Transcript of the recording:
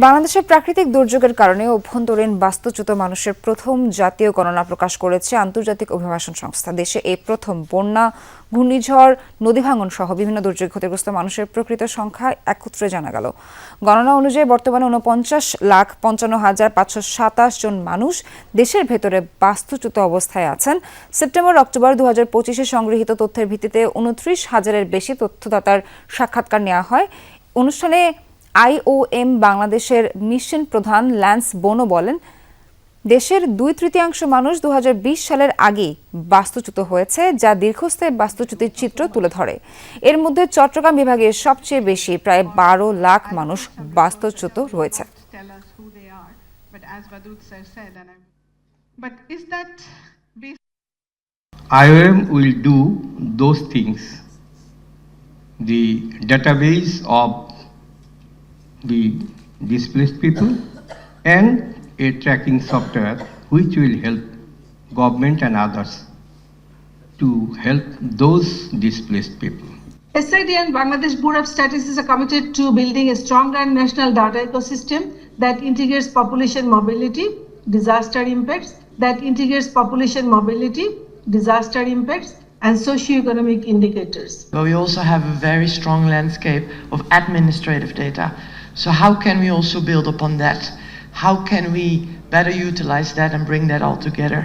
বাংলাদেশের প্রাকৃতিক দুর্যোগের কারণে অভ্যন্তরীণ বাস্তুচ্যুত মানুষের প্রথম জাতীয় গণনা প্রকাশ করেছে আন্তর্জাতিক অভিবাসন সংস্থা। দেশে এই প্রথম বন্যা, ঘূর্ণিঝড়, নদী ভাঙন সহ বিভিন্ন দুর্যোগ ক্ষতিগ্রস্ত মানুষের প্রকৃত সংখ্যা একত্রে জানা গেল। গণনা অনুযায়ী বর্তমানে ৪৯,৫৫,৫২৭ জন মানুষ দেশের ভেতরে বাস্তুচ্যুত অবস্থায় আছেন। সেপ্টেম্বর-অক্টোবর ২০২৫-এ সংগৃহীত তথ্যের ভিত্তিতে ২৯,০০০-এর বেশি তথ্যদাতার সাক্ষাৎকার নেওয়া হয়। অনুষ্ঠানে IOM বাংলাদেশের মিশন প্রধান ল্যান্স বোনো বলেন, দেশের ২/৩ মানুষ ২০২০ সালের আগেই বাস্তুচ্যুত হয়েছে, যা দীর্ঘস্থায়ী বাস্তুচ্যুতির চিত্র তুলে ধরে। এর মধ্যে চট্টগ্রাম বিভাগে সবচেয়ে বেশি, প্রায় ১২ লাখ মানুষ বাস্তুচ্যুত রয়েছে। IOM will do those things. The database of the displaced people and a tracking software which will help government and others to help those displaced people. SID and Bangladesh Bureau of Statistics are committed to building a stronger national data ecosystem that integrates population mobility, disaster impacts, and socio-economic indicators. But we also have a very strong landscape of administrative data. So how can we also build upon that? How can we better utilize that and bring that all together?